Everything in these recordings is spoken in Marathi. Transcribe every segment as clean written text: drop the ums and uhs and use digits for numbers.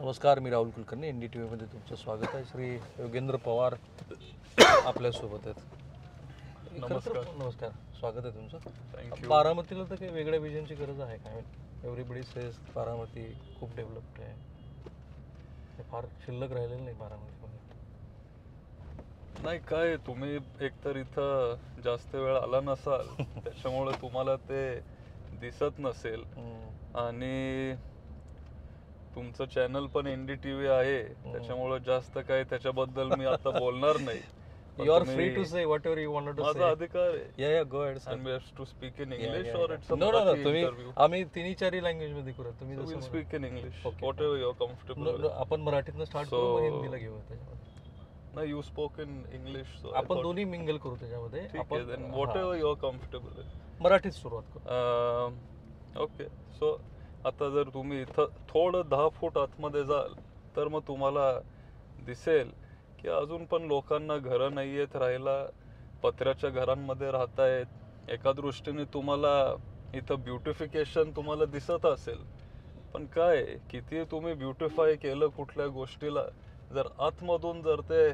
नमस्कार, मी राहुल कुलकर्णी. NDTV मध्ये तुमचं स्वागत आहे. श्री योगेंद्र पवार आपल्यासोबत आहेत. नमस्कार. नमस्कार, स्वागत आहे तुमचं. थँक्यू. बारामतीला तर काही वेगळ्या विजनची गरज आहे काय? एव्हरीबडी सेज बारामती खूप डेव्हलप्ड आहे, ते फार शिल्लक राहिलेलं नाही बारामतीमध्ये. नाही काय, तुम्ही एकतर इथं जास्त वेळ आला नसाल त्याच्यामुळे तुम्हाला ते दिसत नसेल. आणि तुमचं चॅनल पण NDTV आहे, त्याच्यामुळे जास्त काय त्याच्याबद्दल मी आता बोलणार नाही. You are free to say whatever you wanted to say. माझा अधिकार आहे. Yeah, go ahead, sir. And we have to speak in Yeah, English yeah, or yeah. it's a No, Marathi तुम्ही interview? आम्ही तिन्ही चारी लँग्वेज मध्ये करूया. तुम्ही So जसं we'll speak in English. Okay. Whatever you're comfortable with. आपण मराठीतनं स्टार्ट So- करू, मग हिंदीला घेऊ त्याच्यामध्ये. No, you spoke in English. So I आपण thought- दोन्ही मिंगल करू त्याच्यामध्ये. ठीक आहे, आपण then whatever you're comfortable with. मराठीत सुरुवात करू. ओके. सो आता जर तुम्ही इथं थोडं 10 फूट आतमध्ये जाल तर मग तुम्हाला दिसेल की अजून पण लोकांना घरं नाही आहेत राहायला, पत्र्याच्या घरांमध्ये राहतायत. एका दृष्टीने तुम्हाला इथं ब्युटिफिकेशन तुम्हाला दिसत असेल, पण काय किती तुम्ही ब्युटिफाय केलं कुठल्या गोष्टीला, जर आतमधून जर ते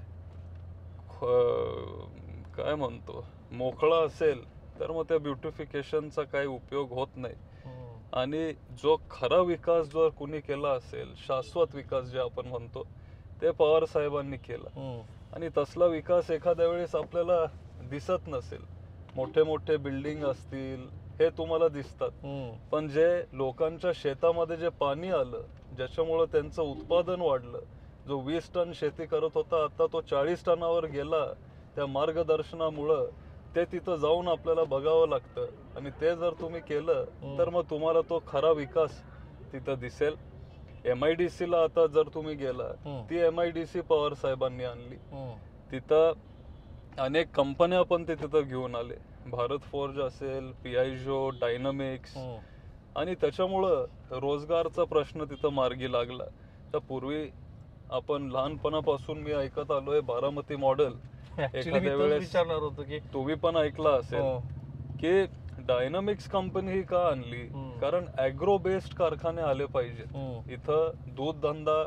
काय म्हणतो मोकळा असेल तर मग त्या ब्युटिफिकेशनचा काही उपयोग होत नाही. आणि जो खरा विकास जर कुणी केला असेल, शाश्वत विकास जे आपण म्हणतो, ते पवार साहेबांनी केला. आणि तसला विकास एखाद्या वेळेस आपल्याला दिसत नसेल. मोठे मोठे बिल्डिंग असतील हे तुम्हाला दिसतात, पण जे लोकांच्या शेतामध्ये जे पाणी आलं, ज्याच्यामुळं त्यांचं उत्पादन वाढलं, जो 20 टन शेती करत होता आता तो 40 टनावर गेला, त्या मार्गदर्शनामुळं ते तिथं जाऊन आपल्याला बघावं लागतं. आणि ते जर तुम्ही केलं तर मग तुम्हाला तो खरा विकास तिथं दिसेल. MIDC ला आता जर तुम्ही गेला, ती MIDC पवार साहेबांनी आणली. तिथं अनेक कंपन्या पण ते तिथं घेऊन आले. भारत फोर्ज असेल, पियाजो, डायनामिक्स. आणि त्याच्यामुळं रोजगारचा प्रश्न तिथं मार्गी लागला. तर पूर्वी आपण लहानपणापासून मी ऐकत आलोय बारामती मॉडेल. एखाद्या वेळेस विचारणार होतो की तुम्ही पण ऐकला असेल की डायनामिक्स कंपनी ही का आणली, कारण ऍग्रो बेस्ड कारखाने आले पाहिजेत. इथं दूध धंदा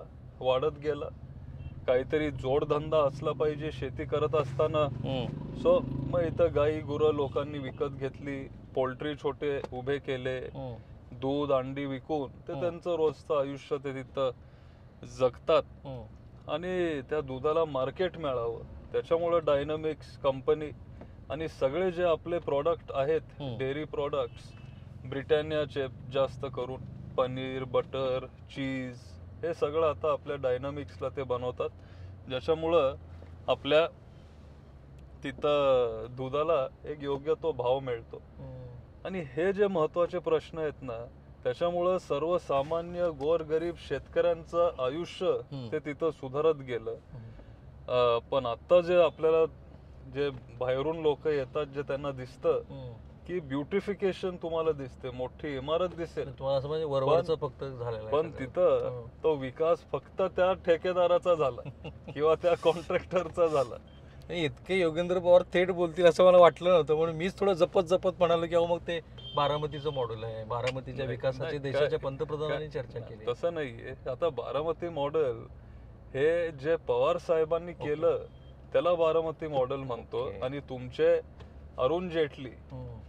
वाढत गेला, काहीतरी जोडधंदा असला पाहिजे शेती करत असताना. सो मग इथं गाई गुरं लोकांनी विकत घेतली, पोल्ट्री छोटे उभे केले, दूध अंडी विकून ते त्यांचं रोजचं आयुष्य ते तिथं जगतात. आणि त्या दुधाला मार्केट मिळावं त्याच्यामुळे डायनामिक्स कंपनी आणि सगळे जे आपले प्रॉडक्ट आहेत, डेअरी प्रॉडक्ट्स, ब्रिटॅनियाचे जास्त करून पनीर, बटर, चीज, हे सगळं आता आपल्या डायनामिक्सला ते बनवतात, ज्याच्यामुळं आपल्या तिथं दुधाला एक योग्य तो भाव मिळतो. आणि हे जे महत्वाचे प्रश्न आहेत ना, त्याच्यामुळं सर्वसामान्य गोरगरीब शेतकऱ्यांचं आयुष्य ते तिथं सुधारत गेलं. पण आता जे आपल्याला जे बाहेरून लोक येतात, जे त्यांना दिसतं की ब्युटिफिकेशन तुम्हाला दिसते, मोठी इमारत दिसेल, तुम्हाला असं म्हणजे वरवरचं फक्त झालेलं आहे, पण तिथं तो विकास फक्त त्या ठेकेदाराचा झाला किंवा त्या कॉन्ट्रॅक्टरचा झाला. इतके योगेंद्र पवार थेट बोलतील असं मला वाटलं नव्हतं, म्हणून मीच थोडं जपत म्हणालो की अहो मग ते बारामतीचं मॉडेल आहे, बारामतीच्या विकासाची देशाच्या पंतप्रधानांनी चर्चा केली. तसं नाहीये. आता बारामती मॉडेल हे जे पवार साहेबांनी केलं त्याला बारामती मॉडेल म्हणतो. आणि तुमचे अरुण जेटली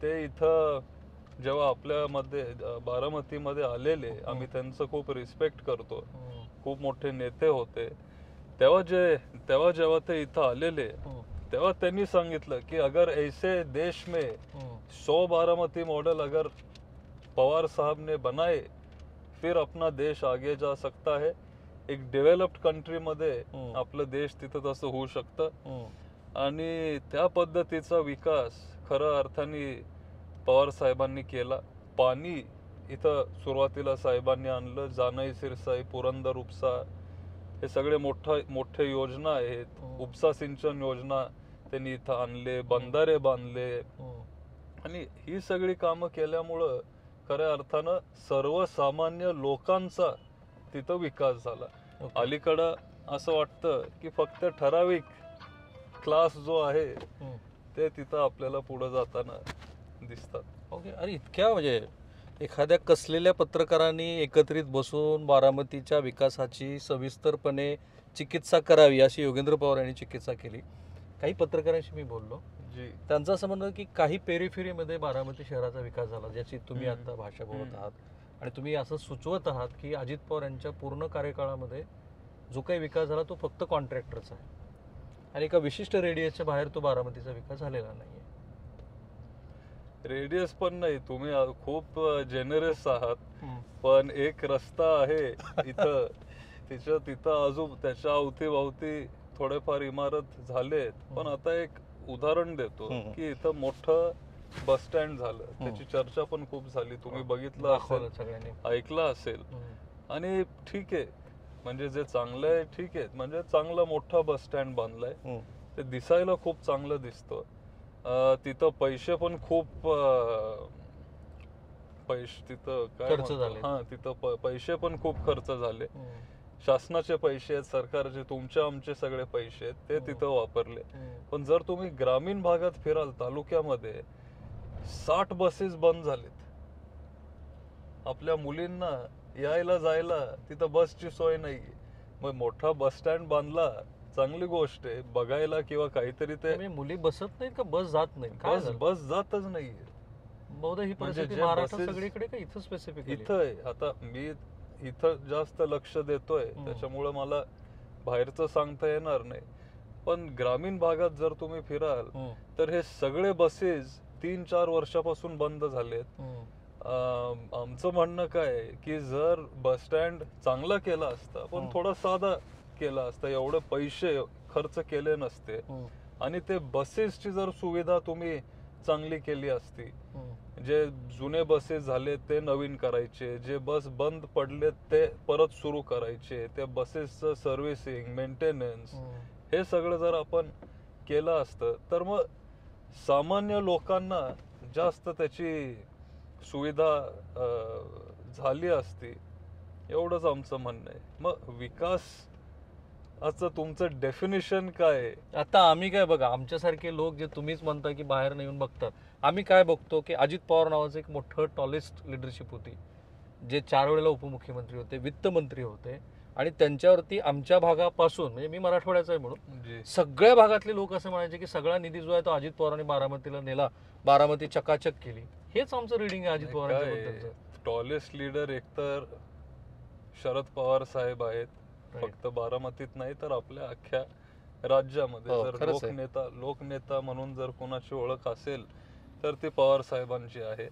ते इथं जेव्हा आपल्यामध्ये बारामतीमध्ये आलेले, आम्ही त्यांचं खूप रिस्पेक्ट करतो, खूप मोठे नेते होते, तेव्हा जेव्हा ते इथं आलेले तेव्हा त्यांनी सांगितलं की अगर ऐसे देश में 100 बारामती मॉडल अगर पवार साहब ने बनाए फिर अपना देश आगे जा सकता है. एक डेव्हलप्ड कंट्री मध्ये आपलं देश तिथं तसं होऊ शकतं. आणि त्या पद्धतीचा विकास खऱ्या अर्थाने पवार साहेबांनी केला. पाणी इथं सुरुवातीला साहेबांनी आणलं, जानाई सिरसाई, पुरंदर उपसा, हे सगळे मोठे योजना आहेत. उपसा सिंचन योजना त्यांनी इथं आणले, बंधारे बांधले. आणि ही सगळी कामं केल्यामुळं खऱ्या अर्थानं सर्वसामान्य लोकांचा तिथं विकास झाला. अलीकडं असं वाटतं की फक्त ठराविक क्लास जो आहे ते तिथं आपल्याला पुढे जाताना दिसतात. ओके. अरे इतक्या म्हणजे एखाद्या कसलेल्या पत्रकारांनी एकत्रित बसून बारामतीच्या विकासाची सविस्तरपणे चिकित्सा करावी अशी योगेंद्र पवार यांनी चिकित्सा केली. काही पत्रकारांशी मी बोललो, जी त्यांचं असं म्हणणं की काही पेरिफेरीमध्ये बारामती शहराचा विकास झाला, ज्याची तुम्ही आता भाषा बोलत आहात, आणि तुम्ही असं सुचवत आहात की अजित पवार यांच्या पूर्ण कार्यकाळामध्ये जो काही विकास झाला तो फक्त कॉन्ट्रॅक्टरचा आहे आणि एका विशिष्ट रेडियसच्या बाहेर तो बारामतीचा विकास झालेला नाही. रेडियस पण नाही, तुम्ही खूप जेनरस आहात. पण एक रस्ता आहे इथं, तिथं अजून त्याच्या अवतीभवती थोडेफार इमारत झालेत. पण आता एक उदाहरण देतो की इथं मोठं बस स्टँड झालं, त्याची चर्चा पण खूप झाली, तुम्ही बघितलं असेल, ऐकलं असेल. आणि ठीक आहे, म्हणजे जे चांगलं आहे ठीक आहे, म्हणजे चांगला मोठा बस स्टँड बांधलाय, ते दिसायला खूप चांगलं दिसतं. तिथं पैसे पण खूप तिथं काय तिथं पैसे पण खूप खर्च झाले. शासनाचे पैसे आहेत, सरकारचे, तुमचे आमचे सगळे पैसे आहेत, ते तिथं वापरले. पण जर तुम्ही ग्रामीण भागात फिराल, तालुक्यामध्ये 60 बसेस बंद झालेत. आपल्या मुलींना यायला जायला तिथं बसची सोय नाही. मग मोठा बस स्टँड बांधला, चांगली गोष्ट आहे बघायला किंवा काहीतरी. ते मुली बसत नाहीत का, बस जात नाही? बस जातच नाहीये. बहुधा ही परिस्थिती महाराष्ट्रात सगळीकडे का इथं स्पेसिफिक इथं? आता मी इथं जास्त लक्ष देतोय, त्याच्यामुळे मला बाहेरचं सांगता येणार नाही. पण ग्रामीण भागात जर तुम्ही फिराल तर हे सगळे बसेस 3-4 वर्षापासून बंद झालेत. आमचं म्हणणं काय की जर बस स्टँड चांगला केला असता, पण थोडा साधा केला असता, एवढे पैसे खर्च केले नसते, आणि ते बसेसची जर सुविधा तुम्ही चांगली केली असती, जे जुने बसेस झाले ते नवीन करायचे, जे बस बंद पडले ते परत सुरू करायचे, त्या बसेसचं सर्व्हिसिंग, मेंटेनन्स, हे सगळं जर आपण केलं असतं तर मग सामान्य लोकांना जास्त त्याची सुविधा झाली असती, एवढंच आमचं म्हणणं आहे. मग विकास तुमचं डेफिनेशन काय आहे? आता आम्ही काय, बघा, आमच्यासारखे लोक जे तुम्हीच म्हणता की बाहेर येऊन बघतात, आम्ही काय बघतो की अजित पवार नावाचं एक मोठं टॉलेस्ट लिडरशिप होती, जे 4 वेळेला उपमुख्यमंत्री होते, वित्तमंत्री होते, आणि त्यांच्यावरती आमच्या भागापासून, म्हणजे मी मराठवाड्याचा आहे म्हणून, सगळ्या भागातले लोक असं म्हणायचे की सगळा निधी जो आहे तो अजित पवारांनी बारामतीला नेला, बारामती चकाचक केली. हेच आमचं रिडिंग आहे अजित पवारांच्या. टॉलेस्ट लीडर एकतर शरद पवार साहेब आहेत, फक्त बारामतीत नाही तर आपल्या अख्ख्या राज्यामध्ये. जर लोकनेता म्हणून जर कोणाची ओळख असेल तर ती पवार साहेबांची आहे.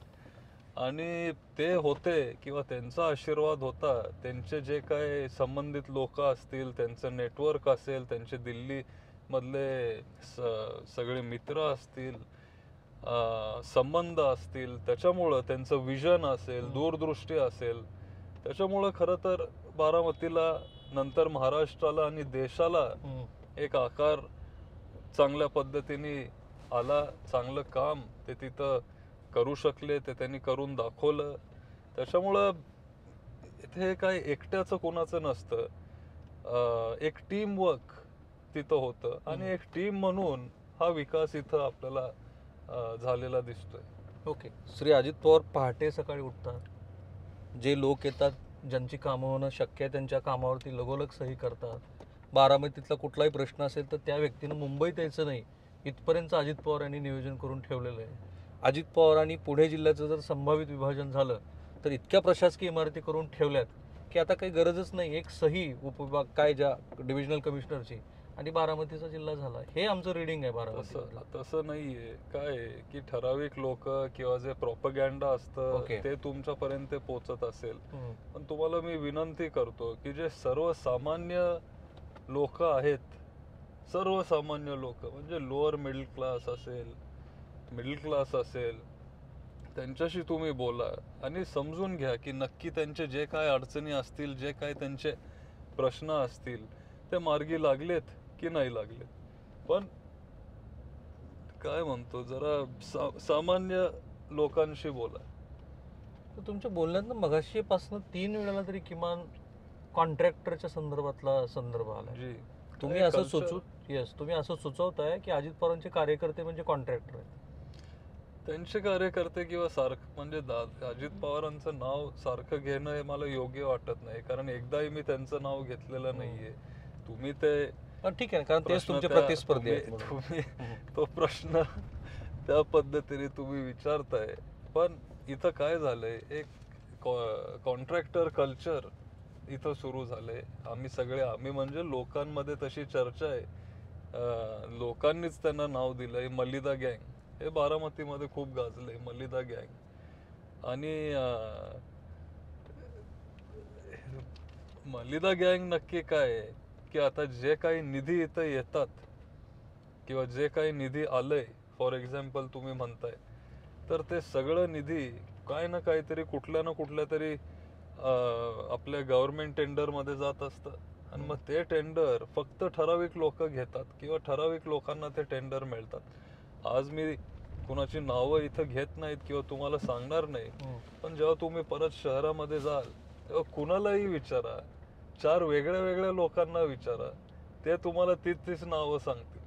आणि ते होते किंवा त्यांचा आशीर्वाद होता, त्यांचे जे काय संबंधित लोक असतील, त्यांचं नेटवर्क असेल, त्यांचे दिल्ली मधले सगळे मित्र असतील, संबंध असतील, त्याच्यामुळं त्यांचं विजन असेल, दूरदृष्टी असेल, त्याच्यामुळं खरं तर बारामतीला, नंतर महाराष्ट्राला आणि देशाला एक आकार चांगल्या पद्धतीने आला. चांगलं काम ते तिथं करू शकले, ते त्यांनी करून दाखवलं. त्याच्यामुळं इथे काय एकट्याचं कोणाचं नसतं, एक टीम वर्क तिथं होतं, आणि एक टीम म्हणून हा विकास इथं आपल्याला झालेला दिसतोय. ओके. श्री अजित पवार पहाटे सकाळी उठतात, जे लोक येतात, ज्यांची कामं होणं शक्य आहे, त्यांच्या कामावरती लगोलग सही करतात. बारामतीतला कुठलाही प्रश्न असेल तर त्या व्यक्तीनं मुंबईत यायचं नाही, इथपर्यंत अजित पवार यांनी नियोजन करून ठेवलेलं आहे. अजित पवारांनी पुणे जिल्ह्याचं जर संभावित विभाजन झालं तर इतक्या प्रशासकीय इमारती करून ठेवल्यात की आता काही गरजच नाही, एक सही उपविभाग काय ज्या डिव्हिजनल कमिशनरची, आणि बारामतीचा जिल्हा झाला. हे आमचं रिडिंग आहे बारामती. तसं नाहीये. काय की ठराविक लोक किंवा जे प्रोपगॅन्डा असतं ते तुमच्यापर्यंत पोहोचत असेल, पण तुम्हाला मी विनंती करतो की जे सर्वसामान्य लोक आहेत, सर्वसामान्य लोक म्हणजे लोअर मिडल क्लास असेल, मिडल क्लास असेल, त्यांच्याशी तुम्ही बोला आणि समजून घ्या की नक्की त्यांचे जे काय अडचणी असतील, जे काय त्यांचे प्रश्न असतील, ते मार्गी लागलेत की नाही लागलेत. पण काय म्हणतो, जरा सामान्य लोकांशी बोला. तुमच्या बोलण्यात मगाशीपासून 3 वेळाला तरी किमान कॉन्ट्रॅक्टरच्या संदर्भातला संदर्भ आला. तुम्ही असं सुचवताय की अजित पवारांचे कार्यकर्ते म्हणजे कॉन्ट्रॅक्टर आहेत. त्यांचे कार्यकर्ते किंवा सारखं म्हणजे अजित पवारांचं नाव सारखं घेणं हे मला योग्य वाटत नाही, कारण एकदाही मी त्यांचं नाव घेतलेलं नाहीये. तुम्ही ते ठीक आहे, कारण तेच प्रश्न तुमचे त्या- प्रतिस्पर्धी आहेत तुम्ही म्हणून. तुम्ही तो प्रश्न त्या पद्धतीने तुम्ही विचारताय. पण इथं काय झालंय, एक कॉन्ट्रॅक्टर कल्चर इथं सुरू झालंय. आम्ही म्हणजे लोकांमध्ये तशी चर्चा आहे, लोकांनीच त्यांना नाव दिलंय मलिदा गँग. हे बारामतीमध्ये खूप गाजलंय मलिदा गँग. आणि मलिदा गँग नक्की काय आहे की आता जे काही निधी इथं येतात किंवा जे काही निधी आलंय, फॉर एक्झाम्पल तुम्ही म्हणताय, तर ते सगळं निधी काय ना काहीतरी कुठल्या ना कुठल्या तरी आपल्या गव्हर्नमेंट टेंडर मध्ये जात असतं. आणि मग ते टेंडर फक्त ठराविक लोक घेतात किंवा ठराविक लोकांना ते टेंडर मिळतात. आज मी कुणाची नावं इथं घेत नाहीत किंवा तुम्हाला सांगणार नाही, पण जेव्हा तुम्ही परत शहरामध्ये जाल तेव्हा कुणालाही विचारा, 4 वेगळ्या वेगळ्या लोकांना विचारा, ते तुम्हाला तीच नावं सांगतील.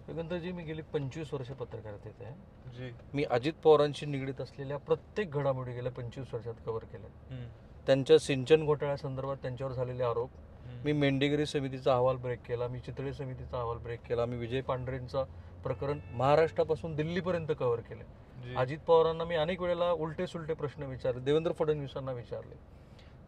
योगेंद्रजी, मी गेली 25 वर्ष पत्रकारितेत आहे. जी. मी अजित पवारांशी निगडीत असलेल्या प्रत्येक घडामोडी गेल्या 25 वर्षात कव्हर केल्या. हम्म. त्यांच्या सिंचन घोटाळ्यासंदर्भात त्यांच्यावर झालेले आरोप, मी मेंढेगिरी समितीचा अहवाल ब्रेक केला, मी चितळे समितीचा अहवाल ब्रेक केला, मी विजय पांढरेंचा प्रकरण महाराष्ट्रापासून दिल्लीपर्यंत कव्हर केले. जी. अजित पवारांना मी अनेक वेळेला उलटे सुलटे प्रश्न विचारले, देवेंद्र फडणवीसांना विचारले.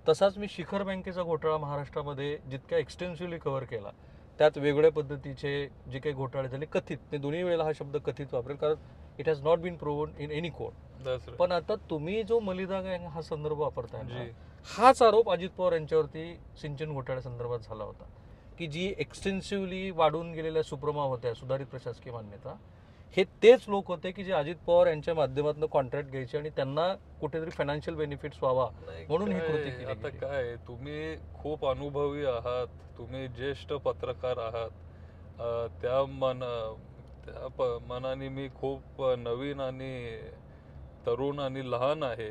तसाच मी शिखर बँकेचा घोटाळा महाराष्ट्रामध्ये जितक्या एक्सटेन्सिव्हली कव्हर केला, त्यात वेगळ्या पद्धतीचे जे काही घोटाळे झाले कथित, मी दोन्ही वेळेला हा शब्द कथित वापरेल, कारण it has not been proven in any court. That's right. पण आता तुम्ही जो मलिदा गँग हा संदर्भ वापरताय ना, जी. हाच आरोप अजित पवार यांच्यावरती सिंचन घोटाळ्या संदर्भात झाला होता, की जी एक्सटेन्सिव्हली वाढून गेलेल्या सुप्रमा होत्या, सुधारित प्रशासकीय मान्यता, हे तेच लोक होते की जे अजित पवार यांच्या माध्यमातून कॉन्ट्रॅक्ट घ्यायचे आणि त्यांना कुठेतरी फायनान्शियल बेनिफिट्स व्हावा म्हणून ही कृती केली आता गेली. काय, तुम्ही खूप अनुभवी आहात, तुम्ही ज्येष्ठ पत्रकार आहात, मनाने मी खूप नवीन आणि तरुण आणि लहान आहे.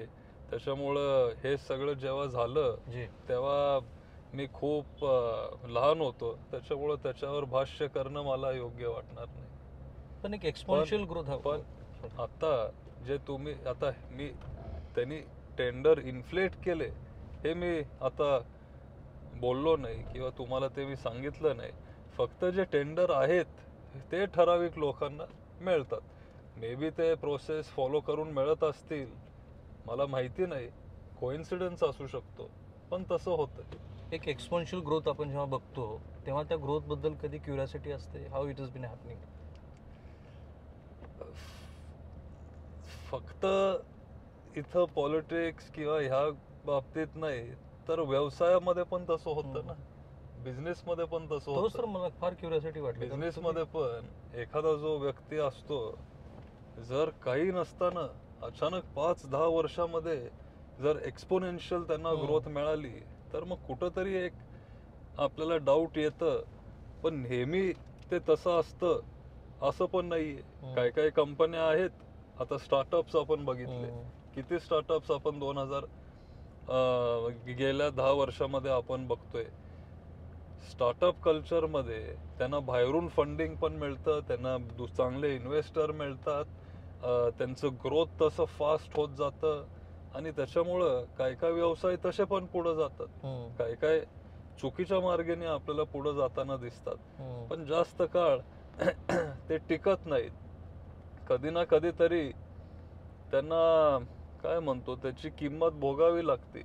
त्याच्यामुळं हे सगळं जेव्हा झालं जी. तेव्हा मी खूप लहान होतो, त्याच्यामुळं त्याच्यावर भाष्य करणं मला योग्य वाटणार नाही. पण एक एक्सपोनेन्शियल ग्रोथ पण आता जे तुम्ही आता त्यांनी टेंडर इन्फ्लेट केले हे मी आता बोललो नाही किंवा तुम्हाला ते मी सांगितलं नाही. फक्त जे टेंडर आहेत ते ठराविक लोकांना मिळतात. मे बी ते प्रोसेस फॉलो करून मिळत असतील, मला माहिती नाही, कोइन्सिडन्स असू शकतो, पण तसं होतं. एक एक्सपोनेन्शियल ग्रोथ आपण जेव्हा बघतो तेव्हा त्या ग्रोथ बद्दल कधी क्युरियोसिटी असते, how it is been happening? फक्त इथं पॉलिटिक्स किंवा ह्या बाबतीत नाही, तर व्यवसायामध्ये पण तसं होतं ना, बिझनेस मध्ये पण तसं तोच तर होतं. मला फार क्युरियोसिटी वाटली. बिझनेस मध्ये पण एखादा जो व्यक्ती असतो, जर काही नसताना अचानक 5-10 वर्षामध्ये जर एक्सपोनेन्शियल त्यांना ग्रोथ मिळाली, तर मग कुठंतरी एक आपल्याला डाऊट येतं. पण नेहमी ते तसं असतं असं पण नाहीये. काही काही कंपन्या आहेत, आता स्टार्टअप्स आपण बघितले, किती स्टार्टअप्स आपण गेल्या 10 वर्षामध्ये आपण बघतोय. स्टार्टअप कल्चरमध्ये त्यांना बाहेरून फंडिंग पण मिळतं, त्यांना चांगले इन्व्हेस्टर मिळतात, त्यांचं ग्रोथ तसं फास्ट होत जातं आणि त्याच्यामुळं काय काय व्यवसाय तसे पण पुढे जातात, काय काय चुकीच्या मार्गाने आपल्याला पुढे जाताना दिसतात, पण जास्त काळ ते टिकत नाहीत. कधी ना कधीतरी त्यांना काय म्हणतो त्याची किंमत भोगावी लागते,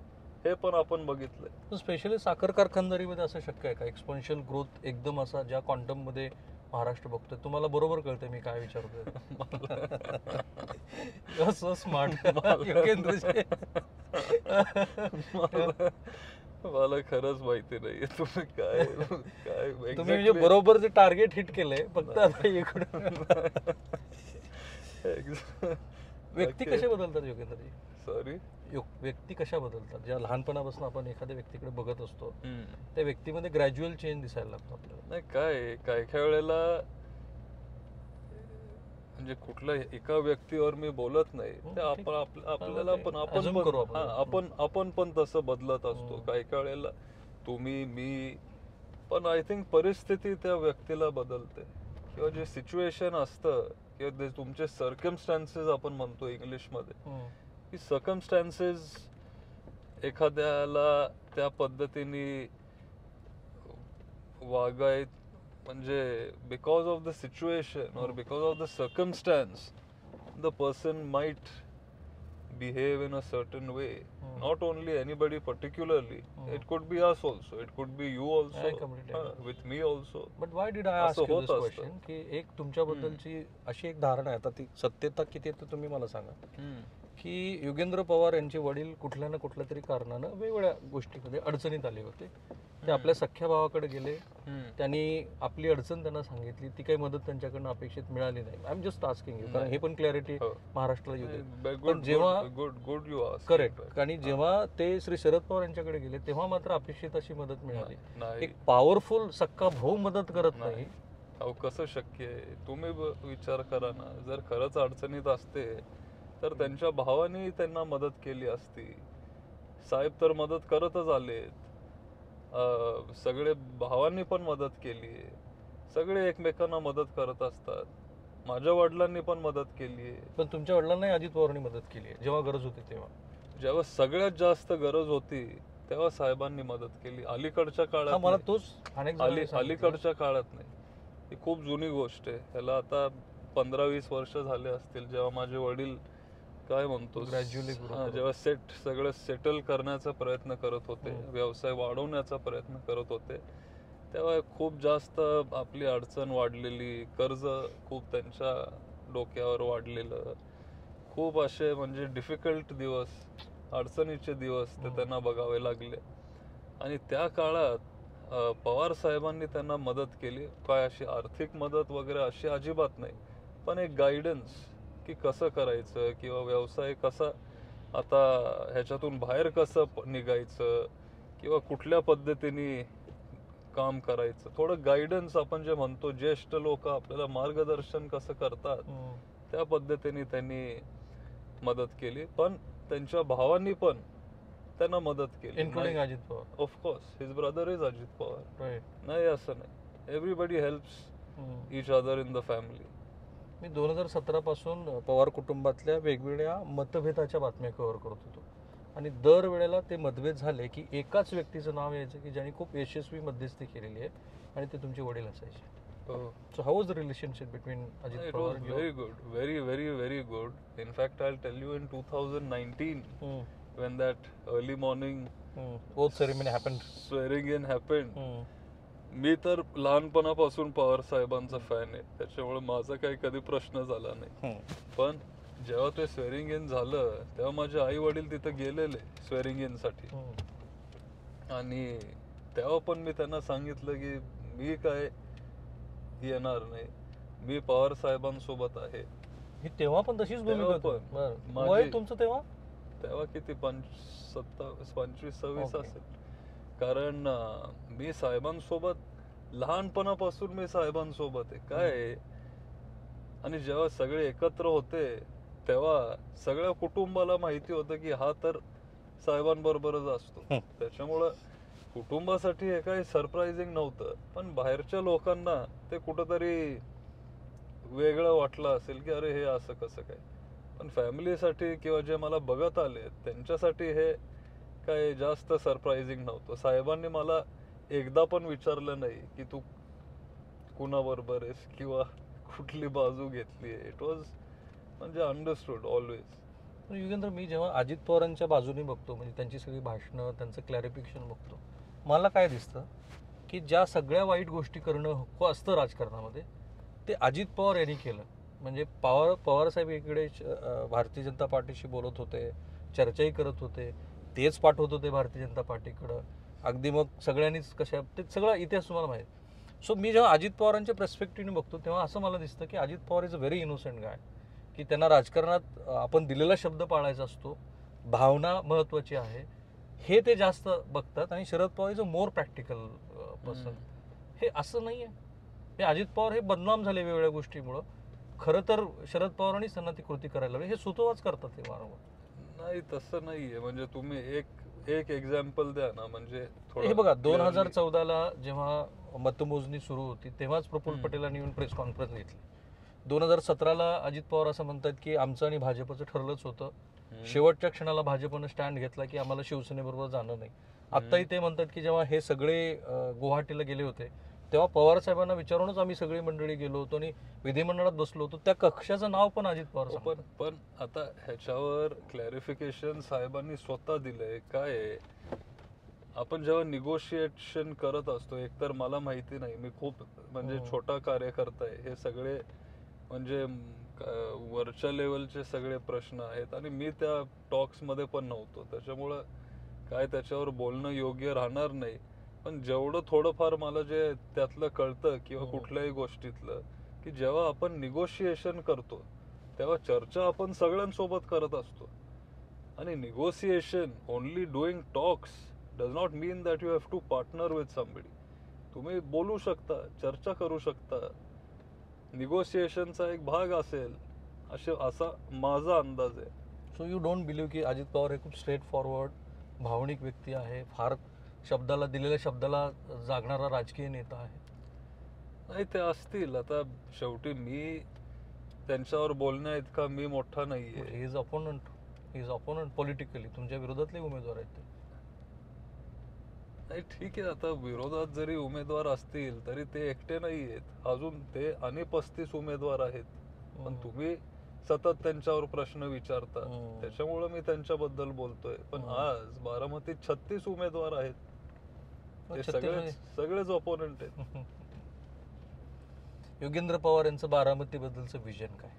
हे पण आपण बघितलंय. स्पेशली साखर कारखानदारीमध्ये असं शक्य आहे का एक्सपोनेन्शियल ग्रोथ एकदम असा ज्या क्वांटम मध्ये महाराष्ट्र बघतोय? तुम्हाला बरोबर कळतंय मी काय विचारतोय. सो स्मार्ट मला खरंच माहिती नाहीये तुम्ही काय काय तुम्ही म्हणजे बरोबर जे टार्गेट हिट केलंय, फक्त आता इकडून व्यक्ती कशा बदलतात योगेंद्रजी? सॉरी, व्यक्ती कशा बदलतात? ज्या लहानपणापासून आपण एखाद्या व्यक्तीकडे बघत असतो त्या व्यक्तीमध्ये ग्रॅज्युअल चेंज दिसायला लागतो आपल्याला. नाही काय काय वेळेला म्हणजे कुठल्या एका व्यक्तीवर मी बोलत नाही, ते आपल्याला पण आपण पण तसं बदलत असतो. काही वेळेला तुम्ही मी पण आय थिंक परिस्थिती त्या व्यक्तीला बदलते. किंवा जे सिच्युएशन असतं किंवा ते तुमचे सर्कमस्टॅन्सेस आपण म्हणतो इंग्लिशमध्ये, की सर्कमस्टॅन्सेस एखाद्याला त्या पद्धतीने वागाय म्हणजे बिकॉज ऑफ द सिच्युएशन और because of the circumstance the person might behave in a certain way. Not only anybody particularly. It could be us also. It could be you also. I completely agree. With me also. But why did I ask असं you होत this असतं. question? की एक तुमच्याबद्दलची अशी एक धारणा आहे, आता ती सत्यता किती आहे ते तुम्ही मला सांगा, की योगेंद्र पवार यांचे वडील कुठल्या ना कुठल्या तरी कारणानं वेगवेगळ्या गोष्टीमध्ये अडचणीत आले होते. ते आपल्या सख्ख्या भावाकडे गेले, त्यांनी आपली अडचण त्यांना सांगितली, ती काही मदत त्यांच्याकडनं अपेक्षित मिळाली नाही. I am just asking you, कारण हे पण क्लॅरिटी महाराष्ट्राला येऊ दे. पण जेव्हा गुड यू आस्क. करेक्ट, आणि जेव्हा ते श्री शरद पवार यांच्याकडे गेले तेव्हा मात्र अपेक्षित अशी मदत मिळाली. नाही. एक पॉवरफुल सक्का भाऊ मदत करत नाही. अहो कसं शक्य आहे? तुम्ही विचार करा ना, जर खरंच अडचणीत असते तर त्यांच्या भावाने त्यांना मदत केली असती. साहेब तर मदत करतच आलेत, सगळे भावांनी पण मदत केली, सगळे एकमेकांना मदत करत असतात. माझ्या वडिलांनी पण मदत केली आहे. पण तुमच्या वडिलांनाही अजित पवारांनी मदत केली आहे जेव्हा गरज होती तेव्हा. जेव्हा सगळ्यात जास्त गरज होती तेव्हा साहेबांनी मदत केली. अलीकडच्या काळात मला नाही. तोच अलीकडच्या काळात नाही. ही खूप जुनी गोष्ट आहे. ह्याला आता 15-20 वर्ष झाले असतील, जेव्हा माझे वडील काय म्हणतो ग्रॅज्युअली जेव्हा सगळं सेटल करण्याचा प्रयत्न करत होते, व्यवसाय वाढवण्याचा प्रयत्न करत होते, तेव्हा खूप जास्त आपली अडचण वाढलेली, कर्ज खूप त्यांच्या डोक्यावर वाढलेलं, खूप असे म्हणजे डिफिकल्ट दिवस, अडचणीचे दिवस ते त्यांना बघावे लागले. आणि त्या काळात पवार साहेबांनी त्यांना मदत केली. काय अशी आर्थिक मदत वगैरे अशी अजिबात नाही, पण एक गायडन्स की कसं करायचं किंवा व्यवसाय कसा आता ह्याच्यातून बाहेर कसं निघायचं किंवा कुठल्या पद्धतीने काम करायचं, थोडं गायडन्स आपण जे म्हणतो, ज्येष्ठ लोक आपल्याला मार्गदर्शन कसं करतात त्या पद्धतीने त्यांनी मदत केली. पण त्यांच्या भावांनी पण त्यांना मदत केली, including Ajit Pawar. Of course his brother is Ajit Pawar. Right. नाही असं नाही, everybody helps each other in the family. मी 2017 पासून पवार कुटुंबातल्या वेगवेगळ्या मतभेदाच्या बातम्या कव्हर करत होतो, आणि दरवेळेला ते मतभेद झाले की एकाच व्यक्तीचं नाव यायचं की ज्याने खूप यशस्वी मध्यस्थी केलेली आहे, आणि ते तुमचे वडील असायचे. So how was the relationship between Ajit It Pawar was and you? very good, very, very, very good. In fact, I'll tell you, in 2019, when that early morning Oath ceremony happened. swearing in happened, मी तर लहानपणापासून पवार साहेबांचा फॅन आहे, त्याच्यामुळे माझा काही कधी प्रश्न झाला नाही. पण जेव्हा ते स्वेअरिंग इन झालं तेव्हा माझे आई वडील तिथे गेलेले स्वेअरिंग इन साठी, आणि तेव्हा पण मी त्यांना सांगितलं की मी काय येणार नाही, मी पवार साहेबांसोबत आहे. ही तेव्हा पण तशीच भूमिका होती. वय तुमचं तेव्हा किती 25-26 असेल, कारण मी साहेबांसोबत लहानपणापासून मी साहेबांसोबत आहे. काय आणि जेव्हा सगळे एकत्र होते तेव्हा सगळ्या कुटुंबाला माहिती होतं की हा तर साहेबांबरोबरच असतो, त्याच्यामुळं कुटुंबासाठी हे काही सरप्राइझिंग नव्हतं. पण बाहेरच्या लोकांना ते कुठंतरी वेगळं वाटलं असेल की अरे हे असं कसं काय. पण फॅमिलीसाठी किंवा जे मला बघत आले त्यांच्यासाठी हे काही जास्त सरप्राइझिंग नव्हतं. साहेबांनी मला एकदा पण विचारलं नाही की तू कुणाबरोबर आहेस किंवा कुठली बाजू घेतली आहे. इट वॉज म्हणजे अंडरस्टूड ऑलवेज. युगेंद्र, मी जेव्हा अजित पवारांच्या बाजूने बघतो, म्हणजे त्यांची सगळी भाषणं, त्यांचं क्लॅरिफिकेशन बघतो, मला काय दिसतं की ज्या सगळ्या वाईट गोष्टी करणं हक्क असतं राजकारणामध्ये ते अजित पवार यांनी केलं. म्हणजे पवारसाहेब इकडे भारतीय जनता पार्टीशी बोलत होते, चर्चाही करत होते, तेच पाठवत होते भारतीय जनता पार्टीकडं. अगदी मग सगळ्यांनीच कशा, ते सगळा इतिहास तुम्हाला माहीत. सो मी जेव्हा अजित पवारांच्या पर्स्पेक्टिव्हने बघतो तेव्हा असं मला दिसतं की Ajit Pawar is a very innocent guy, की त्यांना राजकारणात आपण दिलेला शब्द पाळायचा असतो, भावना महत्त्वाची आहे हे ते जास्त बघतात. आणि Sharad Pawar is a more practical person. हे असं नाही आहे. हे अजित पवार हे बदनाम झाले वेगवेगळ्या गोष्टीमुळं. खरं तर शरद पवारांनीच त्यांना ती कृती करायला लागली. हे सुतोवाच करतात ते वारंवार. नाही, तसं नाहीये. म्हणजे तुम्ही एक एक्झाम्पल द्या ना, म्हणजे हे बघा clearly. 2014ला जेव्हा मतमोजणी सुरू होती तेव्हाच प्रफुल्ल पटेलांनी येऊन प्रेस कॉन्फरन्स घेतली. 2017ला अजित पवार असं म्हणतात की आमचं आणि भाजपचं ठरलंच होतं, शेवटच्या क्षणाला भाजपनं स्टँड घेतला की आम्हाला शिवसेनेबरोबर जाणं नाही. आत्ताही ते म्हणतात की जेव्हा हे सगळे गुवाहाटीला गेले होते तेव्हा पवार साहेबांना विचारूनच आम्ही सगळी मंडळी गेलो होतो आणि विधिमंडळात बसलो होतो. त्या कक्षाचं नाव पण अजित पवार हो, पण आता ह्याच्यावर क्लॅरिफिकेशन साहेबांनी स्वतः दिलंय. काय आहे, आपण जेव्हा निगोशिएशन करत असतो, एकतर मला माहिती नाही, मी खूप म्हणजे छोटा कार्यकर्ता आहे, हे सगळे म्हणजे वरच्या लेवलचे सगळे प्रश्न आहेत आणि मी त्या टॉक्स मध्ये पण नव्हतो, त्याच्यामुळं काय त्याच्यावर बोलणं योग्य राहणार नाही. पण जेवढं थोडंफार मला जे त्यातलं कळतं किंवा कुठल्याही गोष्टीतलं, की जेव्हा आपण निगोशिएशन करतो तेव्हा चर्चा आपण सगळ्यांसोबत करत असतो. आणि negotiation, only doing talks does not mean that you have to partner with somebody. तुम्ही बोलू शकता, चर्चा करू शकता, निगोसिएशनचा एक भाग असेल, असा माझा अंदाज आहे. सो यू डोंट बिलीव्ह की अजित पवार हे खूप स्ट्रेट फॉरवर्ड भावनिक व्यक्ती आहे, फार शब्दाला दिलेल्या शब्दाला जागणारा राजकीय नेता आहे? नाही, ते असतील. आता शेवटी मी त्यांच्यावर बोलण्या इतका मी मोठा नाहीये. ही इज अपोनंट पॉलिटिकली तुमच्या विरोधातले उमेदवार आहेत ते. नाही, ठीक आहे, आता विरोधात जरी उमेदवार असतील तरी ते एकटे नाही आहेत, अजून ते आणि 35 उमेदवार आहेत. पण तुम्ही सतत त्यांच्यावर प्रश्न विचारता, त्याच्यामुळे मी त्यांच्याबद्दल बोलतोय. पण आज बारामतीत 36 उमेदवार आहेत, ते सगळेच ओपोनंट आहेत. योगेंद्र पवार यांचं बारामती बद्दलचं विजन काय?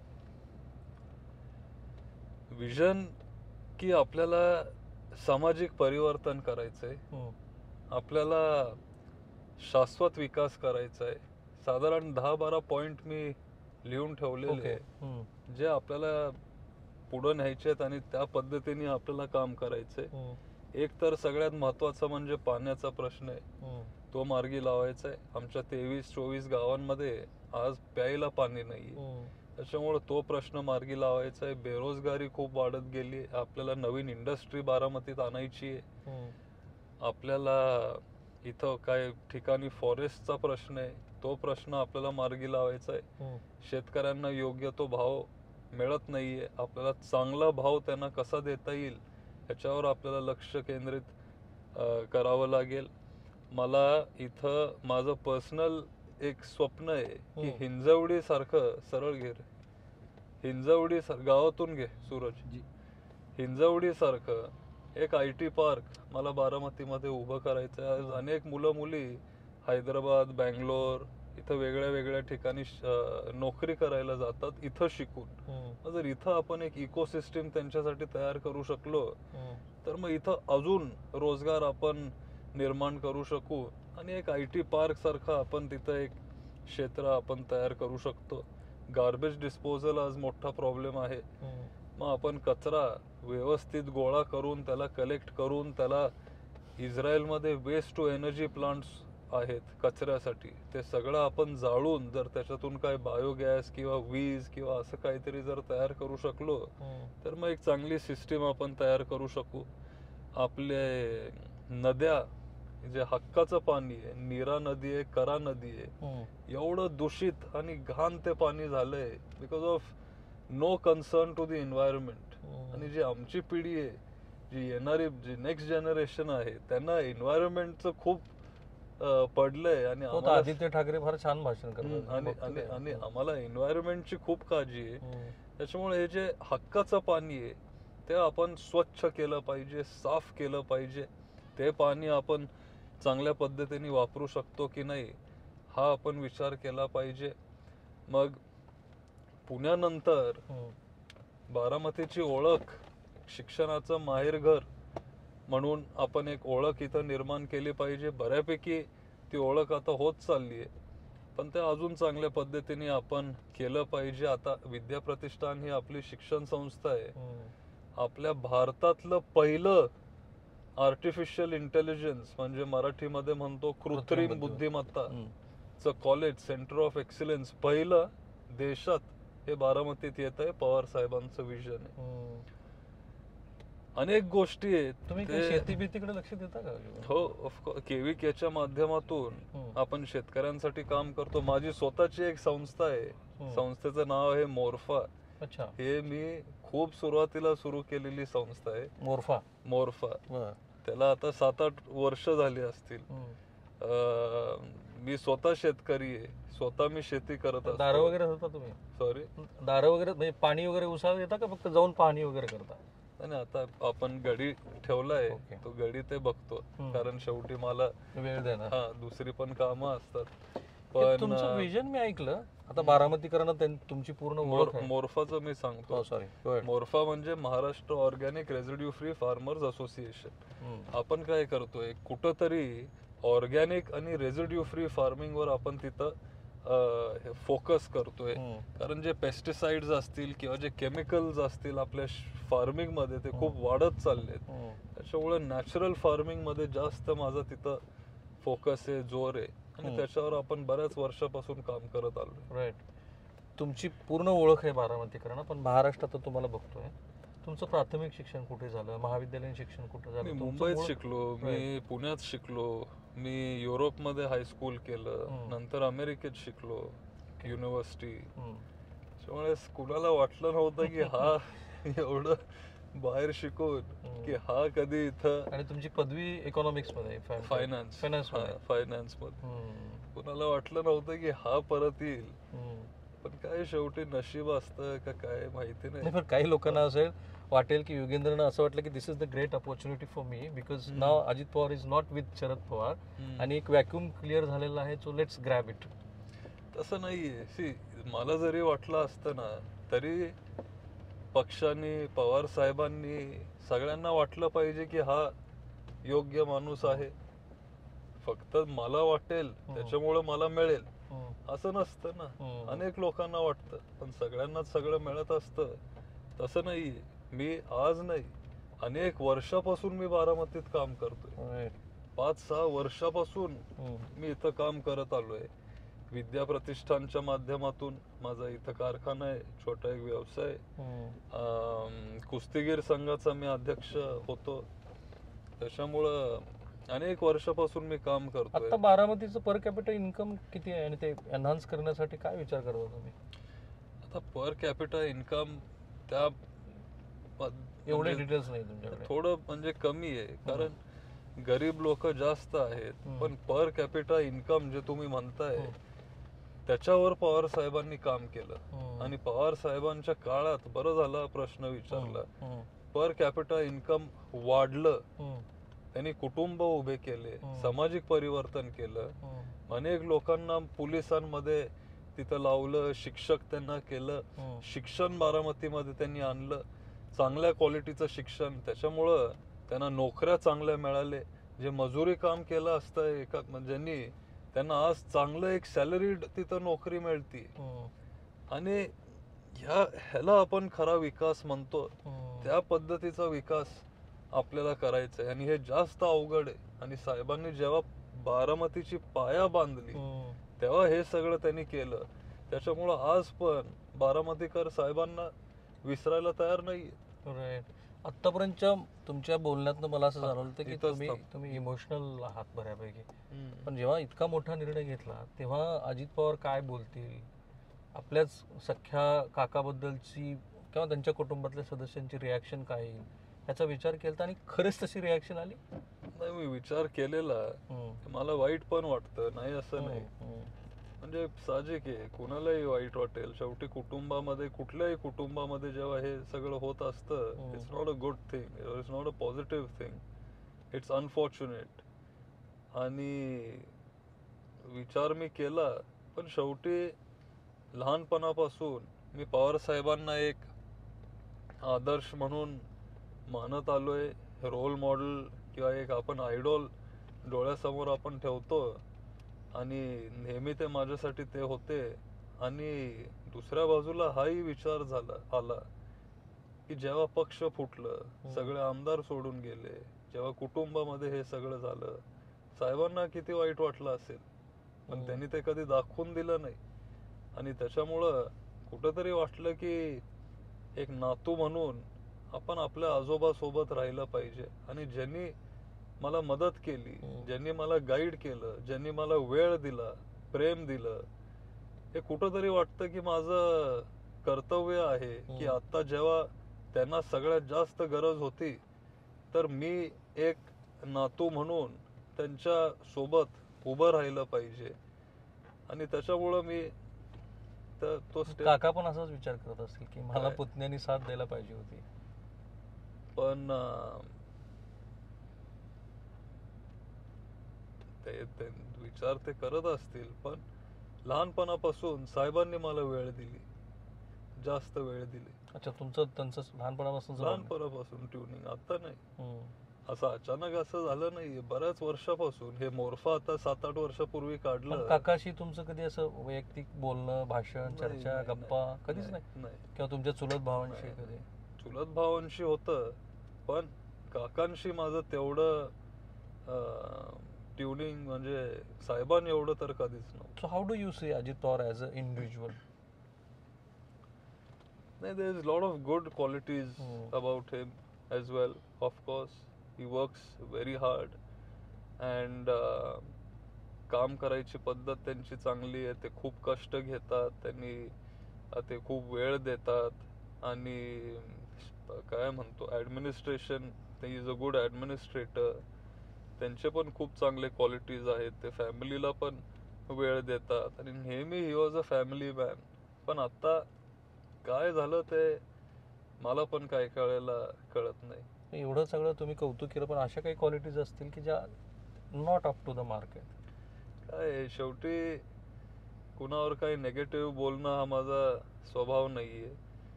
विजन की आपल्याला सामाजिक परिवर्तन करायचंय, आपल्याला शाश्वत विकास करायचा आहे. साधारण 10-12 पॉइंट मी लिहून ठेवलेले, जे आपल्याला पुढे न्यायचे आहेत आणि त्या पद्धतीने आपल्याला काम करायचंय. एक तर सगळ्यात महत्वाचा म्हणजे पाण्याचा प्रश्न आहे, तो मार्गी लावायचा आहे. आमच्या 23-24 गावांमध्ये आज प्यायला पाणी नाही, त्याच्यामुळे तो प्रश्न मार्गी लावायचा आहे. बेरोजगारी खूप वाढत गेली, आपल्याला नवीन इंडस्ट्री बारामतीत आणायची आहे. आपल्याला इथं काय ठिकाणी फॉरेस्टचा प्रश्न आहे, तो प्रश्न आपल्याला मार्गी लावायचा आहे. शेतकऱ्यांना योग्य तो भाव मिळत नाहीये, आपल्याला चांगला भाव त्यांना कसा देता येईल ह्याच्यावर आपल्याला लक्ष केंद्रित करावं लागेल. मला इथं माझं पर्सनल एक स्वप्न आहे की हिंजवडी सारखं, सरळ घे रे, हिंजवडी गावातून घे सूरज, हिंजवडी सारखं एक IT पार्क मला बारामतीमध्ये उभं करायचं आहे. आज अनेक मुलं मुली हैदराबाद, बँगलोर इथं वेगळ्या वेगळ्या ठिकाणी नोकरी करायला जातात इथं शिकून. जर इथं आपण एक इकोसिस्टीम त्यांच्यासाठी तयार करू शकलो तर मग इथं अजून रोजगार आपण निर्माण करू शकू आणि एक IT पार्क सारखं आपण तिथं एक क्षेत्र आपण तयार करू शकतो. गार्बेज डिस्पोजल आज मोठा प्रॉब्लेम आहे. मग आपण कचरा व्यवस्थित गोळा करून त्याला कलेक्ट करून त्याला इस्रायलमध्ये वेस्ट टू एनर्जी प्लांट्स आहेत कचऱ्यासाठी, ते सगळं आपण जाळून जर त्याच्यातून काय बायोगॅस किंवा वीज किंवा असं काहीतरी जर तयार करू शकलो तर मग एक चांगली सिस्टीम आपण तयार करू शकू. आपले नद्या, जे हक्काचं पाणी आहे, नीरा नदी आहे, करा नदी आहे, एवढं दूषित आणि घाण ते पाणी झालंय because of no concern to the environment. आणि जी आमची पिढी आहे, जी येणारी जी नेक्स्ट जनरेशन आहे, त्यांना एन्व्हायरमेंटचं खूप पडलंय. आणि आदित्य ठाकरे फार छान भाषण करतात आणि आम्हाला एन्व्हायरमेंटची खूप काळजी आहे. त्याच्यामुळे हे जे हक्काचं पाणी आहे ते आपण स्वच्छ केलं पाहिजे, साफ केलं पाहिजे. ते पाणी आपण चांगल्या पद्धतीने वापरू शकतो की नाही हा आपण विचार केला पाहिजे. मग पुण्यानंतर बारामतीची ओळख शिक्षणाचं माहेरघर म्हणून आपण एक ओळख इथं निर्माण केली पाहिजे. बऱ्यापैकी ती ओळख आता होत चालली आहे, पण ते अजून चांगल्या पद्धतीने आपण केलं पाहिजे. आता विद्याप्रतिष्ठान ही आपली शिक्षण संस्था आहे. आपल्या भारतातलं पहिलं आर्टिफिशियल इंटेलिजन्स म्हणजे मराठीमध्ये म्हणतो कृत्रिम बुद्धिमत्ता च कॉलेज, सेंटर ऑफ एक्सलन्स पहिलं देशात हे बारामतीत येत आहे. पवार साहेबांचं विजन आहे. अनेक गोष्टी आहेत. तुम्ही ते- शेती बीतीकडे लक्ष देता का? हो, ऑफकोर्स केव्हीकेच्या माध्यमातून आपण शेतकऱ्यांसाठी काम करतो. माझी स्वतःची एक संस्था आहे, संस्थेचं नाव आहे मोर्फा. अच्छा. हे मी खूप सुरुवातीला सुरू केलेली संस्था आहे. मोर्फा. त्याला आता 7-8 वर्ष झाली असतील. मी स्वतः शेतकरी आहे, स्वतः मी शेती करत असतो. दारं वगैरे होता तुम्ही? सॉरी, दारं वगैरे म्हणजे पाणी वगैरे उसाला देता का फक्त जाऊन पाहणी वगैरे करता? नाही, आता आपण गडी ठेवलाय, तो गडी ते बघतो, कारण शेवटी मला वेळ देणार. दुसरी पण कामं असतात. पण तुमचं विजन मी ऐकलं, आता बारामतीकरांना तुमची पूर्ण ओळख आहे. मोर्फाचं मी सांगतो. सॉरी. मोर्फा म्हणजे Maharashtra organic residue free farmers association. आपण काय करतोय, कुठंतरी ऑर्गॅनिक आणि रेसिड्यू फ्री फार्मिंग वर आपण तिथं फोकस करतोय. कारण जे पेस्टिसाइड्स असतील किंवा जे केमिकल्स असतील आपल्या फार्मिंग मध्ये ते खूप वाढत चाललेत. त्याच्यामुळे नॅचरल फार्मिंग मध्ये जास्त माझा तिथं फोकस आहे, जोर आहे, आणि त्याच्यावर आपण बऱ्याच वर्षापासून काम करत आलोय. राईट. तुमची पूर्ण ओळख आहे बारामतीकरांना, पण महाराष्ट्रात तुम्हाला बघतोय. तुमचं प्राथमिक शिक्षण कुठे झालं, महाविद्यालयीन शिक्षण कुठे झालं? मी मुंबईत शिकलो, मी पुण्यात शिकलो, मी युरोपमध्ये हायस्कूल केलं, नंतर अमेरिकेत शिकलो युनिव्हर्सिटी. त्यामुळे कुणाला वाटलं नव्हतं की हा एवढं बाहेर शिकून की हा कधी इथं. आणि तुमची पदवी इकॉनॉमिक्स मध्ये, फायनान्स मध्ये. कुणाला वाटलं नव्हतं की हा परत येईल, पण काय शेवटी नशीब असतं का काय माहिती नाही. पण काही लोकांना असेल वाटेल की योगेंद्रनं असं वाटलं की this is the great opportunity for me, because नाव Ajit Pawar is not with Sharad Pawar, आणि एक व्हॅक्यूम क्लिअर झालेला आहे, सो लेट्स ग्रॅब इट. तसं नाहीये. मला जरी वाटलं असतं ना, तरी पक्षांनी, पवार साहेबांनी, सगळ्यांना वाटलं पाहिजे की हा योग्य माणूस आहे. फक्त मला वाटेल त्याच्यामुळे मला मिळेल असं नसतं ना. अनेक लोकांना वाटतं, पण सगळ्यांनाच सगळं मिळत असतं तसं नाही. मी आज नाही, अनेक वर्षापासून मी बारामतीत काम करतोय. 5-6 वर्षापासून मी इथं काम करत आलोय. विद्या प्रतिष्ठानच्या माध्यमातून माझा इथं कारखाना आहे, छोटा एक व्यवसाय. कुस्तीगीर संघाचा मी अध्यक्ष होतो. त्याच्यामुळं अनेक वर्षापासून मी काम करतोय. आता बारामतीचं पर कॅपिटल इन्कम किती आहे, आणि ते एनहान्स करण्यासाठी काय विचार करता तुम्ही? आता पर कॅपिटल इन्कम त्या एवढे डिटेल्स नाही तुमच्याकडे? थोडं म्हणजे कमी आहे, कारण गरीब लोक जास्त आहेत. पण पर कॅपिटल इन्कम जे तुम्ही म्हणताय त्याच्यावर पवार साहेबांनी काम केलं, आणि पवार साहेबांच्या काळात बरं झाला प्रश्न विचारला. पर कॅपिटल इन्कम वाढलं, त्यांनी कुटुंब उभे केले, सामाजिक परिवर्तन केलं, अनेक लोकांना पोलिसांमध्ये तिथं लावलं, शिक्षक त्यांना केलं, शिक्षण बारामतीमध्ये त्यांनी आणलं, चांगल्या क्वालिटीचं शिक्षण. त्याच्यामुळं त्यांना नोकऱ्या चांगल्या मिळाले. जे मजुरी काम केलं असतं ज्यांनी, त्यांना आज चांगलं एक सॅलरीड तिथं नोकरी मिळते. आणि ह्याला आपण खरा विकास म्हणतो. त्या पद्धतीचा विकास आपल्याला करायचा आहे, आणि हे जास्त अवघड आहे. आणि साहेबांनी जेव्हा बारामतीची पाया बांधली तेव्हा हे सगळं त्यांनी केलं. त्याच्यामुळं आज पण बारामतीकर साहेबांना विसरायला तयार नाहीये. राईट. आतापर्यंतच्या तुमच्या बोलण्यातनं मला असं जाणवलं की तुम्ही इमोशनल आहात बऱ्यापैकी, पण जेव्हा इतका मोठा निर्णय घेतला तेव्हा अजित पवार काय बोलतील, आपल्याच सख्या काकाबद्दलची किंवा त्यांच्या कुटुंबातल्या सदस्यांची रिॲक्शन काय येईल, याचा विचार केला, आणि खरंच तशी रिॲक्शन आली? नाही, मी विचार केलेला. मला वाईट पण वाटतं, नाही असं नाही. म्हणजे साहजिक आहे, कुणालाही वाईट वाटेल. शेवटी कुटुंबामध्ये, कुठल्याही कुटुंबामध्ये जेव्हा हे सगळं होत असतं, it's not a good thing, it's not a positive thing, it's unfortunate. आणि विचार मी केला, पण शेवटी लहानपणापासून मी पवार साहेबांना एक आदर्श म्हणून मानत आलोय, रोल मॉडेल किंवा एक आपण आयडॉल डोळ्यासमोर आपण ठेवतो, आणि नेहमी ते माझ्यासाठी ते होते. आणि दुसऱ्या बाजूला हाही विचार आला की जेव्हा पक्ष फुटलं, सगळे आमदार सोडून गेले, जेव्हा कुटुंबामध्ये हे सगळं झालं, साहेबांना किती वाईट वाटलं असेल, पण त्यांनी ते कधी दाखवून दिलं नाही. आणि त्याच्यामुळं कुठंतरी वाटलं की एक नातू म्हणून आपण आपल्या आजोबा सोबत राहिलं पाहिजे. आणि ज्यांनी मला मदत केली, ज्यांनी मला गाईड केलं, ज्यांनी मला वेळ दिला, प्रेम दिलं, हे कुठंतरी वाटतं की माझं कर्तव्य आहे की आता जेव्हा त्यांना सगळ्यात जास्त गरज होती तर मी एक नातू म्हणून त्यांच्या सोबत उभं राहिलं पाहिजे. आणि त्याच्यामुळं मी तो स्टेप. काका पण असाच विचार करत असतील की मला पुतण्यानी साथ द्यायला पाहिजे होती. पण ते विचार ते करत असतील, पण लहानपणापासून साहेबांनी मला वेळ दिली, जास्त वेळ दिली. अच्छा, तुमचं त्यांचं लहानपणापासून ट्युनिंग, आता नाही. असं अचानक असं झालं नाही, बऱ्याच वर्षापासून. हे मोर्फा आता 7-8 वर्षापूर्वी काढलं. काकाशी तुमचं कधी असं वैयक्तिक बोलणं, भाषण, चर्चा, गप्पा कधीच नाही? किंवा तुमच्या चुलत भावांशी कधी? चुलत भावांशी होतं, पण काकांशी माझं तेवढं ट्युनिंग म्हणजे साहेबांनी एवढं तर कधीच नव्हतं. So how do you see Ajit Pawar as a individual? No, there is a lot of good qualities about him as well. Of course, he works very hard and काम करायची पद्धत त्यांची चांगली आहे. ते खूप कष्ट घेतात, ते खूप वेळ देतात. आणि काय म्हणतो, ॲडमिनिस्ट्रेशन, ते इज अ गुड ॲडमिनिस्ट्रेटर. त्यांचे पण खूप चांगले क्वालिटीज आहेत. ते फॅमिलीला पण वेळ देतात आणि नेहमी he was a family man. पण आता काय झालं ते मला पण काय कळत नाही. एवढं सगळं तुम्ही कौतुक केलं, पण अशा काही क्वालिटीज असतील की ज्या not up to the market. काय शेवटी कुणावर काही नेगेटिव्ह बोलणं हा माझा स्वभाव नाहीये.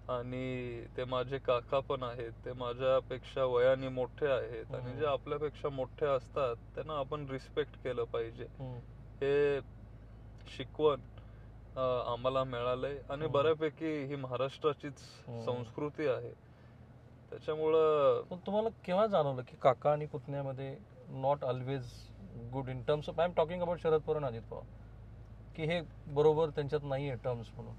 आणि ते माझे काका पण आहेत, ते माझ्यापेक्षा वयाने मोठे आहेत. आणि जे आपल्यापेक्षा मोठे असतात त्यांना आपण रिस्पेक्ट केलं पाहिजे. हे शिकवण आम्हाला मिळालंय. आणि बऱ्यापैकी ही महाराष्ट्राचीच संस्कृती आहे. त्याच्यामुळं तुम्हाला केव्हा जाणवलं की काका आणि पुतण्यामध्ये not always good in terms of, I am talking about Sharad Pawar आणि अजित पवार, की हे बरोबर त्यांच्यात नाही आहे टर्म्स म्हणून?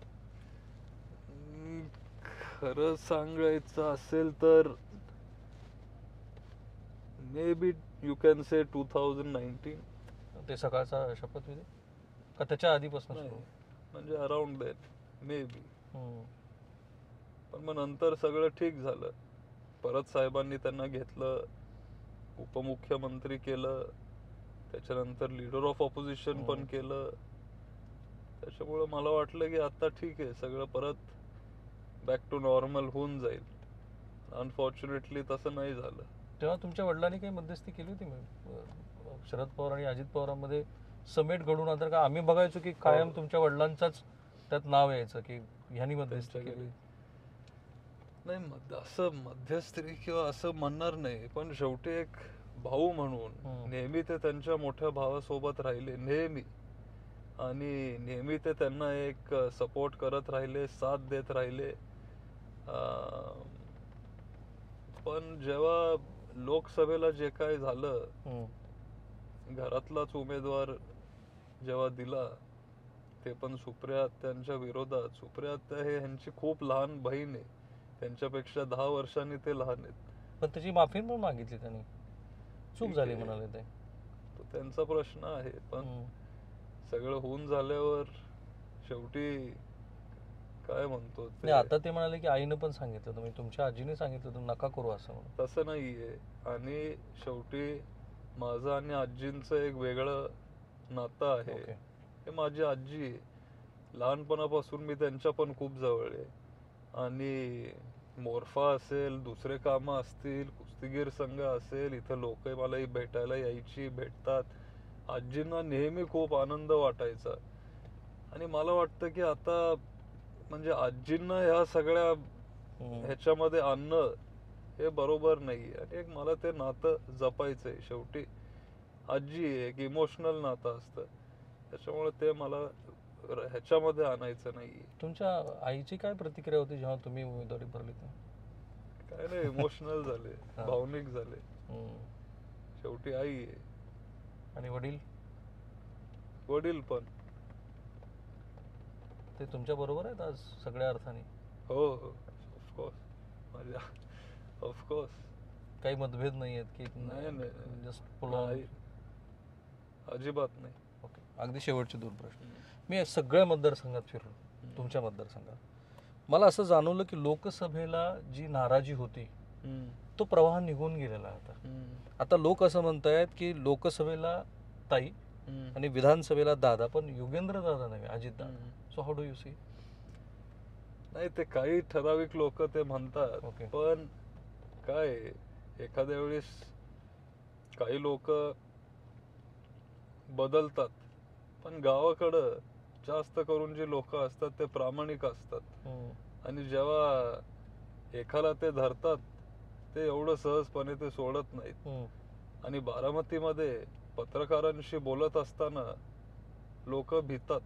खरं सांगायचं असेल तर may be you can say 2019. ते सकाळचा शपथविधी का त्याच्या आधीपासून? म्हणजे अराउंड देट मे बी. पण मग नंतर सगळं ठीक झालं. परत साहेबांनी त्यांना घेतलं, उपमुख्यमंत्री केलं, त्याच्यानंतर लीडर ऑफ ऑपोजिशन पण केलं. त्याच्यामुळे मला वाटलं की आता ठीक आहे, सगळं परत बॅक टू नॉर्मल होऊन जाईल. अनफॉर्च्युनेटली तसं नाही झालं. तेव्हा तुमच्या वडिलांनी काही मध्यस्थी केली होती शरद पवार आणि अजित पवारांमध्ये समेट घडून आणतात का? आम्ही बघायचो की कायम तुमच्या वडिलांचाच त्यात नाव यायचं की ह्यांनी मध्यस्थी केली. नाही, असं मध्यस्थी किंवा असं म्हणणार नाही, पण शेवटी एक भाऊ म्हणून नेहमी ते त्यांच्या मोठ्या भावासोबत राहिले, नेहमी. आणि नेहमी ते त्यांना एक सपोर्ट करत राहिले, साथ देत राहिले. पण जेव्हा लोकसभेला जे काय झालं, घरातलाच उमेदवार जेव्हा दिला, ते पण सुप्रिया त्यांच्या विरोधात. सुप्रिया हे ह्यांची खूप लहान बहीण आहे, त्यांच्यापेक्षा 10 वर्षांनी ते लहान आहेत. पण त्याची माफी पण मागितली त्यांनी, चूक झाली म्हणाले ते. तो त्यांचा प्रश्न आहे. पण सगळं होऊन झाल्यावर शेवटी काय म्हणतो ते. आता ते म्हणाले की आईनं पण सांगितलं, तुम्ही तुमच्या आजीने सांगितलं तुम्ही नका करू असं म्हणून. तसं नाहीये. आणि शेवटी माझं आणि आजींचं एक वेगळं नातं आहे. हे माझी आजी आहे, लहानपणापासून मी त्यांच्या पण खूप जवळ आहे. आणि मोर्फा असेल, दुसरे कामं असतील, कुस्तीगीर संघ असेल, इथं लोक मला भेटायला यायची, भेटतात. आजींना नेहमी खूप आनंद वाटायचा. आणि मला वाटतं की आता म्हणजे आजींना ह्या सगळ्या ह्याच्यामध्ये आणणं हे बरोबर नाही. आणि एक मला ते नातं जपायचंय. शेवटी आजी एक इमोशनल नातं असतं, त्याच्यामुळे ते मला ह्याच्यामध्ये आणायचं नाही. तुमच्या आईची काय प्रतिक्रिया होती जेव्हा तुम्ही उमेदवारी भरली? काय नाही, इमोशनल झाले, भावनिक झाले. शेवटी आई आहे. आणि वडील? वडील पण ते तुमच्या बरोबर आहेत आज सगळ्या अर्थाने? हो, ऑफकोर्स. माझ्या ऑफकोर्स. काही मतभेद नाही आहेत की नाही. Just pull on? नाही, अजिबात नाही. ओके, अगदी शेवटचे 2 प्रश्न. मी या सगळ्या मतदारसंघात फिरलो, तुमच्या मतदारसंघात. मला असं जाणवलं की लोकसभेला जी नाराजी होती तो प्रवाह निघून गेलेला आहे. आता लोक असं म्हणतायत की लोकसभेला ताई आणि विधानसभेला दादा, पण योगेंद्र दादा नव्हे, Ajit Dada. So how do you see? नाही, ते काही ठराविक लोक ते म्हणतात. ओके. पण काय एखाद्या वेळेस काही लोक बदलतात, पण गावाकडं जास्त करून जे लोक असतात ते प्रामाणिक असतात. आणि जेव्हा एखादा ते धरतात ते एवढं सहजपणे ते सोडत नाहीत. आणि बारामतीमध्ये पत्रकारांशी बोलत असताना लोक भितात.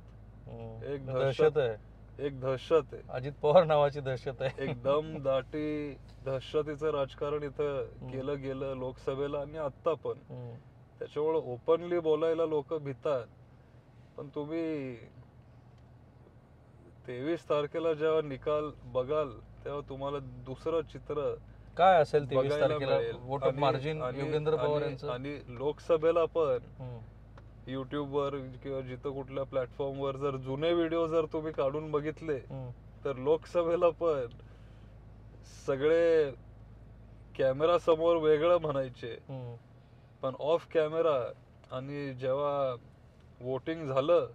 एक दहशत आहे, एक दहशत आहे, अजित पवार नावाची दहशत आहे. एकदम दाटी दहशतीचं राजकारण इथं केलं गेलं लोकसभेला आणि आता पण. त्याच्यामुळे ओपनली बोलायला लोक भितात. पण तुम्ही 23 तारखेला जेव्हा निकाल बघाल तेव्हा तुम्हाला दुसरं चित्र काय असेल 23 बघायला तारखेला मिळेल. Vote of margin Yogendra Pawar यांचं. आणि लोकसभेला पण युट्यूब वर किंवा जिथं कुठल्या प्लॅटफॉर्म वर जर जुने व्हिडिओ जर तुम्ही काढून बघितले तर लोकसभेला पण सगळे कॅमेरा समोर वेगळं म्हणायचे, पण ऑफ कॅमेरा आणि जेव्हा वोटिंग झालं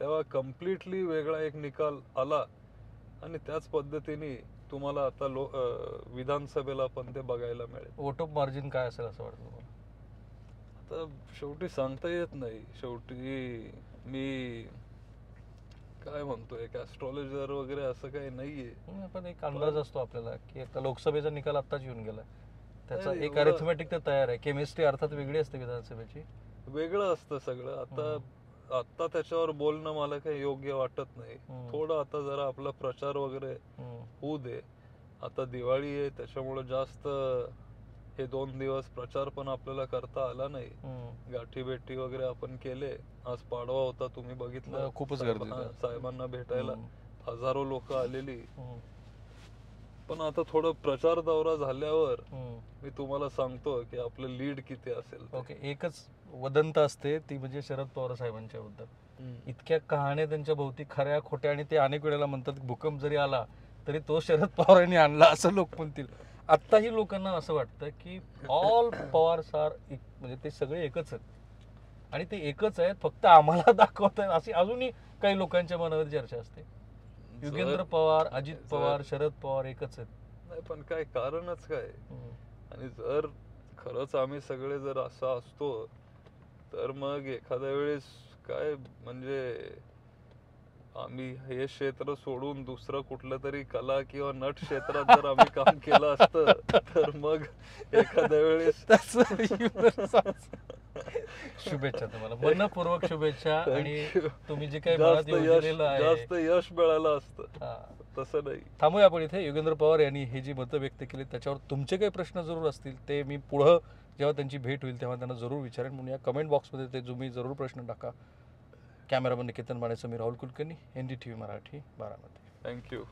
तेव्हा कम्प्लिटली वेगळा एक निकाल आला. आणि त्याच पद्धतीने तुम्हाला आता विधानसभेला पण ते बघायला मिळेल. वोट ऑफ मार्जिन काय असेल असं वाटतं तुम्हाला? आता शेवटी सांगता येत नाही. शेवटी मी काय म्हणतो, एक ऍस्ट्रॉलॉजर वगैरे असं काही नाहीये. पण एक अंदाज असतो आपल्याला की आता लोकसभेचा निकाल आत्ताच येऊन गेलाय, त्याचा नाही, एक एवढं- अरिथमेटिक तर तयार आहे. केमिस्ट्री अर्थात वेगळी असते विधानसभेची. वेगळं असतं सगळं. आता त्याच्यावर बोलणं मला काही योग्य वाटत नाही. थोडं आता जरा आपला प्रचार वगैरे होऊ दे. आता दिवाळी आहे त्याच्यामुळे जास्त हे 2 दिवस प्रचार पण आपल्याला करता आला नाही. गाठी भेटी वगैरे आपण केले. आज पाडवा होता, तुम्ही बघितलं, खूपच गर्दी होती. साहेबांना भेटायला हजारो लोक आलेली. पण आता थोडं प्रचार दौरा झाल्यावर मी तुम्हाला सांगतो की आपलं लीड किती असेल. ओके, एकच वदंत असते ती म्हणजे शरद पवार साहेबांच्या बद्दल. इतक्या कहाण्या त्यांच्या भोवती खऱ्या खोट्या, आणि ते अनेक वेळेला म्हणतात भूकंप जरी आला तरी तो शरद पवारांनी आणला असं लोक म्हणतील. आत्ताही लोकांना असं वाटतं की ऑल पवार्स आर म्हणजे ते सगळे एकच आहेत आणि ते एकच आहेत, फक्त आम्हाला दाखवत आहेत अशी अजूनही काही लोकांच्या मनावर चर्चा असते. योगेंद्र पवार, अजित पवार, शरद पवार एकच आहेत. नाही, पण काय कारणच काय? आणि जर खरंच आम्ही सगळे जर असं असतो तर मग एखाद्या वेळेस काय म्हणजे आम्ही हे क्षेत्र सोडून दुसरं कुठलं तरी कला किंवा नट क्षेत्रात जर आम्ही काम केलं असतं तर मग एखाद्या वेळेस शुभेच्छा तुम्हाला, मनपूर्वक शुभेच्छा. आणि तुम्ही जे काही जास्त यश मिळालं असतं, तसं नाही. थांबूया आपण इथे. योगेंद्र पवार यांनी हे जी मतं व्यक्त केली त्याच्यावर तुमचे काही प्रश्न जरूर असतील ते मी पुढं जेव्हा त्यांची भेट होईल तेव्हा त्यांना जरूर विचारेन. म्हणून या कमेंट बॉक्समध्ये ते तुम्ही जरूर प्रश्न टाका. कॅमेरामन निकेतन मानेसह मी राहुल कुलकर्णी, NDTV मराठी, बारामती. थँक्यू.